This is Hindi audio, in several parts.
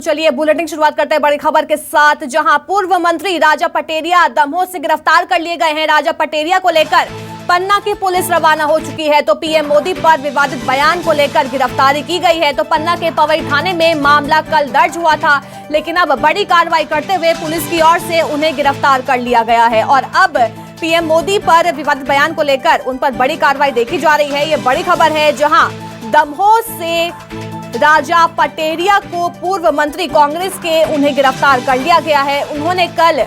चलिए बुलेटिन शुरुआत करते हैं बड़ी खबर के साथ, जहां पूर्व मंत्री राजा पटेरिया दमोह से गिरफ्तार कर लिए गए हैं। राजा पटेरिया को लेकर पन्ना की पुलिस रवाना हो चुकी है। तो पीएम मोदी पर विवादित बयान को लेकर गिरफ्तारी की गई है। तो पन्ना के पवई थाने में मामला कल दर्ज हुआ था, लेकिन अब बड़ी कार्रवाई करते हुए पुलिस की ओर से उन्हें गिरफ्तार कर लिया गया है। और अब पीएम मोदी पर विवादित बयान को लेकर उन पर बड़ी कार्रवाई देखी जा रही है। ये बड़ी खबर है, जहां दमोह से राजा पटेरिया को पूर्व मंत्री कांग्रेस के उन्हें गिरफ्तार कर लिया गया है। उन्होंने कल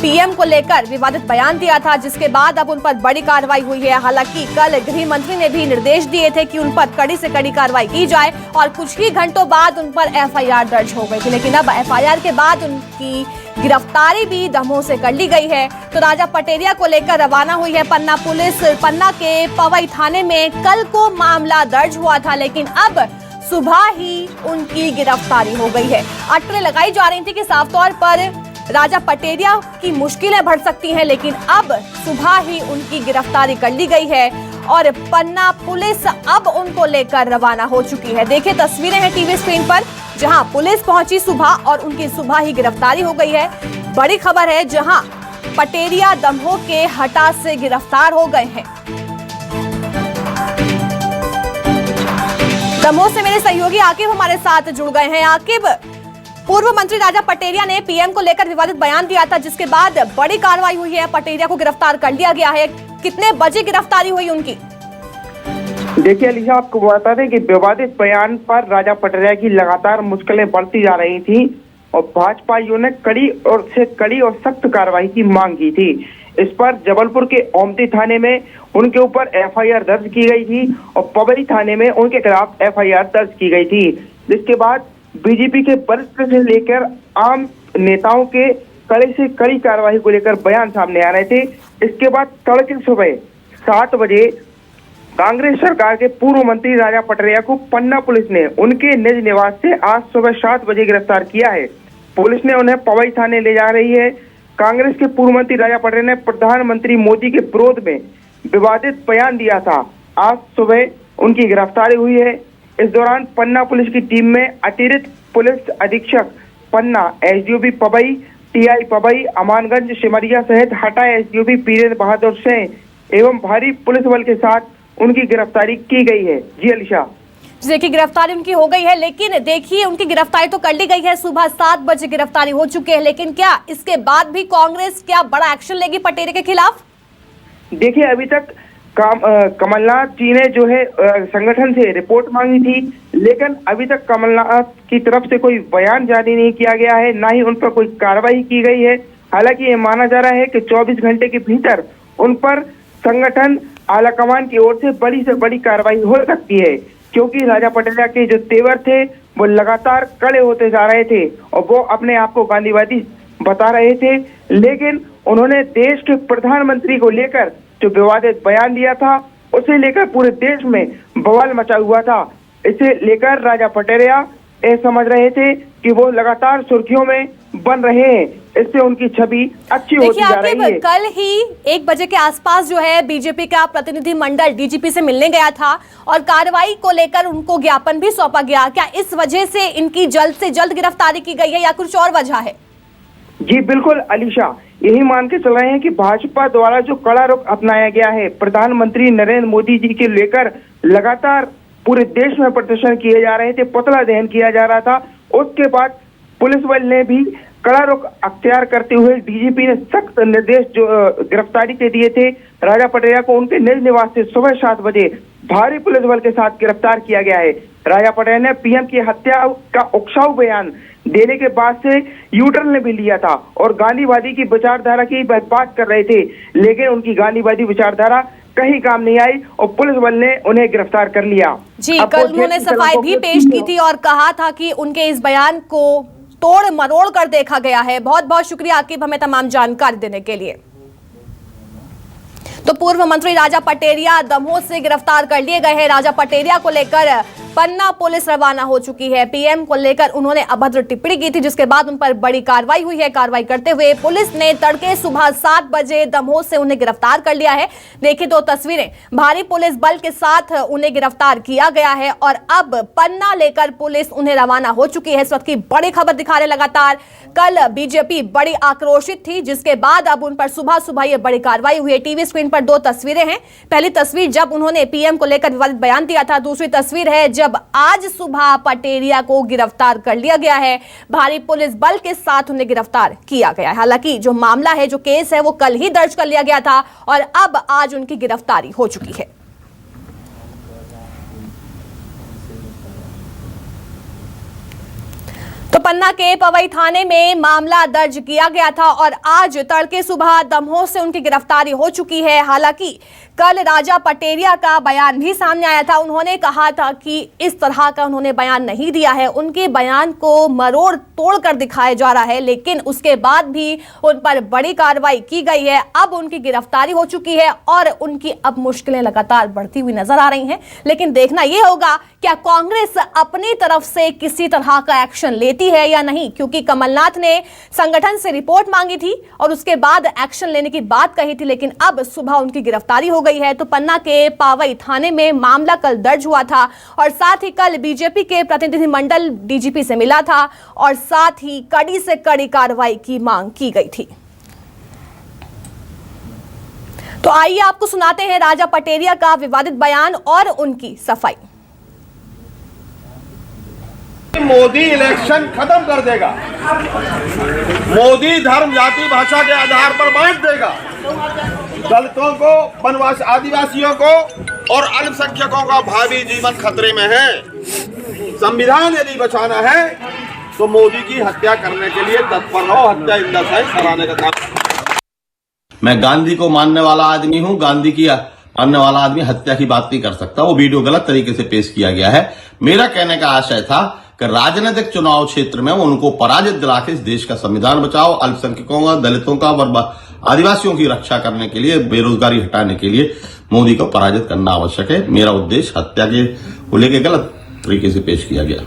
पीएम को लेकर विवादित बयान दिया था, जिसके बाद अब उन पर बड़ी कार्रवाई हुई है। हालांकि कल गृह मंत्री ने भी निर्देश दिए थे कि उन पर कड़ी से कड़ी कार्रवाई की जाए और कुछ ही घंटों बाद उन पर एफआईआर दर्ज हो गई थी। लेकिन अब एफआईआर के बाद उनकी गिरफ्तारी भी दमोह से कर ली गई है। तो राजा पटेरिया को लेकर रवाना हुई है पन्ना पुलिस। पन्ना के पवई थाने में कल को मामला दर्ज हुआ था, लेकिन अब सुबह ही उनकी गिरफ्तारी हो गई है। अटकलें लगाई जा रही थी कि साफ तौर पर राजा पटेरिया की मुश्किलें बढ़ सकती हैं, लेकिन अब सुबह ही उनकी गिरफ्तारी कर ली गई है और पन्ना पुलिस अब उनको लेकर रवाना हो चुकी है। देखिए तस्वीरें हैं टीवी स्क्रीन पर, जहां पुलिस पहुंची सुबह और उनकी सुबह ही गिरफ्तारी हो गई है। बड़ी खबर है, जहां पटेरिया दमोह के हटा से गिरफ्तार हो गए हैं। दमोह से मेरे सहयोगी आकिब हमारे साथ जुड़ गए हैं। आकिब, पूर्व मंत्री राजा पटेरिया ने पीएम को लेकर विवादित बयान दिया था, जिसके बाद बड़ी कार्रवाई हुई है। पटेरिया को गिरफ्तार कर लिया गया है। कितने बजे गिरफ्तारी हुई उनकी? देखिए अलीशा, आपको बता दें कि विवादित बयान पर राजा पटेरिया की लगातार मुश्किलें बढ़ती जा रही थी और भाजपाइयों ने कड़ी और सख्त कार्रवाई की मांग की थी। इस पर जबलपुर के ओमती थाने में उनके ऊपर एफआईआर दर्ज की गई थी और पवई थाने में उनके खिलाफ एफआईआर दर्ज की गई थी, जिसके बाद बीजेपी के वरिष्ठ से लेकर आम नेताओं के कड़ी से कड़ी कार्रवाई को लेकर बयान सामने आ रहे थे। इसके बाद तड़के सुबह 7 बजे कांग्रेस सरकार के पूर्व मंत्री राजा पटेरिया को पन्ना पुलिस ने उनके निज निवास से आज सुबह 7 बजे गिरफ्तार किया है। पुलिस ने उन्हें पवई थाने ले जा रही है। कांग्रेस के पूर्व मंत्री राजा पटेरिया ने प्रधानमंत्री मोदी के विरोध में विवादित बयान दिया था। आज सुबह उनकी गिरफ्तारी हुई है। इस दौरान पन्ना पुलिस की टीम में अतिरिक्त पुलिस अधीक्षक पन्ना, एसडीओपी पवई, टीआई पवई, अमानगंज, सिमरिया सहित हटा एसडीओपी वीरेंद्र बहादुर सिंह एवं भारी पुलिस बल के साथ उनकी गिरफ्तारी की गई है। जी अलीशा। देखिए गिरफ्तारी उनकी हो गई है, लेकिन देखिए उनकी गिरफ्तारी तो कर ली गई है। सुबह 7 बजे गिरफ्तारी हो चुकी है, लेकिन क्या इसके बाद भी कांग्रेस क्या बड़ा एक्शन लेगी पटेरिया के खिलाफ? देखिए अभी तक कमलनाथ जी ने जो है संगठन से रिपोर्ट मांगी थी, लेकिन अभी तक कमलनाथ की तरफ से कोई बयान जारी नहीं किया गया है, ना ही उन पर कोई कार्रवाई की गई है। हालांकि ये माना जा रहा है कि 24 घंटे के भीतर उन पर संगठन आलाकमान की ओर से बड़ी कार्रवाई हो सकती है, क्योंकि राजा पटेरिया के जो तेवर थे वो लगातार कड़े होते जा रहे थे और वो अपने आप को गांधीवादी बता रहे थे। लेकिन उन्होंने देश के प्रधानमंत्री को लेकर जो विवादित बयान दिया था, उसे लेकर पूरे देश में बवाल मचा हुआ था। इसे लेकर राजा पटेरिया ये समझ रहे थे कि वो लगातार सुर्खियों में बन रहे हैं, इससे उनकी छवि अच्छी होती जा रही है। कल ही 1 बजे के आसपास जो है बीजेपी का प्रतिनिधि मंडल डीजीपी से मिलने गया था और कार्रवाई को लेकर उनको ज्ञापन भी सौंपा गया। क्या इस वजह से इनकी जल्द से जल्द गिरफ्तारी की गई है या कुछ और वजह है? जी बिल्कुल अलीशा, यही मान के चल रहे हैं कि भाजपा द्वारा जो कड़ा रुख अपनाया गया है, प्रधानमंत्री नरेंद्र मोदी जी के लेकर लगातार पूरे देश में प्रदर्शन किए जा रहे थे, पुतला दहन किया जा रहा था। उसके बाद पुलिस बल ने भी कड़ा रुख अख्तियार करते हुए डीजीपी ने सख्त निर्देश जो गिरफ्तारी के दिए थे। राजा पटेरिया को उनके निज निवास से सुबह 7 बजे भारी पुलिस बल के साथ गिरफ्तार किया गया है। राजा पटेरिया ने पीएम की हत्या का उकसाऊ बयान देने के बाद से यूटर्न ने भी लिया था और गांधीवादी की विचारधारा की बात कर रहे थे, लेकिन उनकी गांधीवादी विचारधारा कहीं काम नहीं आई और पुलिस बल ने उन्हें गिरफ्तार कर लिया। जी, कल उन्होंने सफाई भी पेश की थी और कहा था कि उनके इस बयान को तोड़ मरोड़ कर देखा गया है। बहुत बहुत शुक्रिया आकिब हमें तमाम जानकारी देने के लिए। तो पूर्व मंत्री राजा पटेरिया दमोह से गिरफ्तार कर लिए गए हैं। राजा पटेरिया को लेकर पन्ना पुलिस रवाना हो चुकी है। पीएम को लेकर उन्होंने अभद्र टिप्पणी की थी, जिसके बाद उन पर बड़ी कार्रवाई हुई है। कार्रवाई करते हुए पुलिस ने तड़के सुबह 7 बजे दमोह से उन्हें गिरफ्तार कर लिया है। देखिए 2 तस्वीरें, भारी पुलिस बल के साथ उन्हें गिरफ्तार किया गया है और अब पन्ना लेकर पुलिस उन्हें रवाना हो चुकी है। इस वक्त की बड़ी खबर दिखा रहे लगातार। कल बीजेपी बड़ी आक्रोशित थी, जिसके बाद अब उन पर सुबह सुबह ये बड़ी कार्रवाई हुई है। टीवी स्क्रीन पर 2 तस्वीरें हैं। पहली तस्वीर जब उन्होंने पीएम को लेकर विवादित बयान दिया था, दूसरी तस्वीर है जब आज सुबह पटेरिया को गिरफ्तार कर लिया गया है। भारी पुलिस बल के साथ उन्हें गिरफ्तार किया गया है। हालांकि जो मामला है, जो केस है, वो कल ही दर्ज कर लिया गया था और अब आज उनकी गिरफ्तारी हो चुकी है। तो पन्ना के पवई थाने में मामला दर्ज किया गया था और आज तड़के सुबह दमोह से उनकी गिरफ्तारी हो चुकी है। हालांकि कल राजा पटेरिया का बयान भी सामने आया था। उन्होंने कहा था कि इस तरह का उन्होंने बयान नहीं दिया है, उनके बयान को मरोड़ तोड़ कर दिखाया जा रहा है, लेकिन उसके बाद भी उन पर बड़ी कार्रवाई की गई है। अब उनकी गिरफ्तारी हो चुकी है और उनकी अब मुश्किलें लगातार बढ़ती हुई नजर आ रही हैं। लेकिन देखना यह होगा क्या कांग्रेस अपनी तरफ से किसी तरह का एक्शन लेती है या नहीं, क्योंकि कमलनाथ ने संगठन से रिपोर्ट मांगी थी और उसके बाद एक्शन लेने की बात कही थी, लेकिन अब सुबह उनकी गिरफ्तारी हो गई है। तो पन्ना के पावई थाने में मामला कल दर्ज हुआ था और साथ ही कल बीजेपी के प्रतिनिधिमंडल डीजीपी से मिला था और साथ ही कड़ी से कड़ी कार्रवाई की मांग की गई थी। तो आइए आपको सुनाते हैं राजा पटेरिया का विवादित बयान और उनकी सफाई। मोदी इलेक्शन खत्म कर देगा, मोदी धर्म जाति भाषा के आधार पर बांट देगा, दलितों को, वनवासी आदिवासियों को और अल्पसंख्यकों का भावी जीवन खतरे में है। संविधान यदि बचाना है तो मोदी की हत्या करने के लिए तत्पर रहो, हत्या इंदस कराने का काम। मैं गांधी को मानने वाला आदमी हूं, गांधी की मानने वाला आदमी हत्या की बात नहीं कर सकता। वो वीडियो गलत तरीके से पेश किया गया है। मेरा कहने का आशय था कि राजनीतिक चुनाव क्षेत्र में उनको पराजित दिला के इस देश का संविधान बचाओ, अल्पसंख्यकों का, दलितों का और आदिवासियों की रक्षा करने के लिए, बेरोजगारी हटाने के लिए मोदी को पराजित करना आवश्यक है। मेरा उद्देश्य हत्या के को लेकर गलत तरीके से पेश किया गया।